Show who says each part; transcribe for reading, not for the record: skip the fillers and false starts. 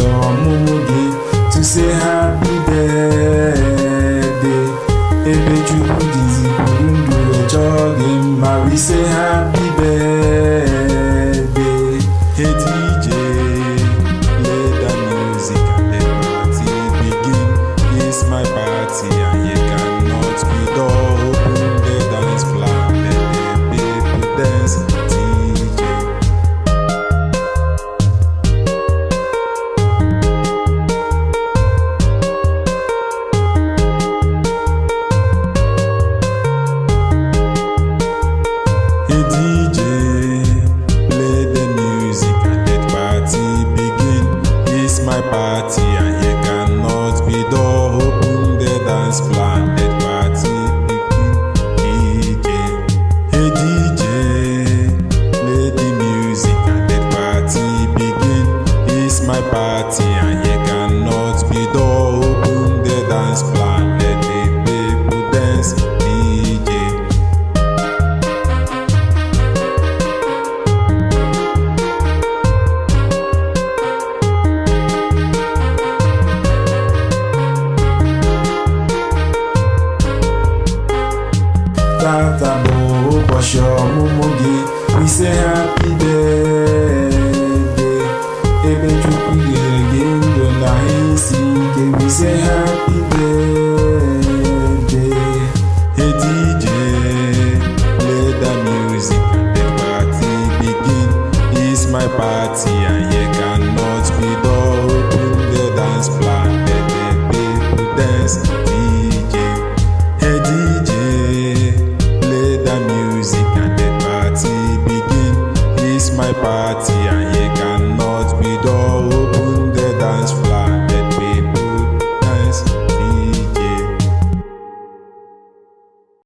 Speaker 1: ụbọchị ọmụmụ gị to say happy birthday. Ebe Chukwu dizi buru ndụ wee chọọ gị mma, we say happy birthday.
Speaker 2: Hey DJ, play the music and the party begin. It's my party and you cannot be dull. Open the dance floor, let the people dance. DJ. Hey DJ, play the music and let party begin. It's my party and you cannot be dull. Open the dance floor, let party begin. DJ, hey DJ, play the music and let party begin. It's my party and you cannot be dull. Open the dance floor, let the people dance. DJ.
Speaker 1: Tata bụ ụbọchị ọmụmụ gị, we say happy birthday. Ebe Chukwu nyere gị ndụ na isi ike, we say happy birthday.
Speaker 2: Hey DJ, play the music and the party begin. It's my party and you cannot be dull. Open the dance floor, let the people dance. DJ, hey DJ, play the music and the party begin. It's my party and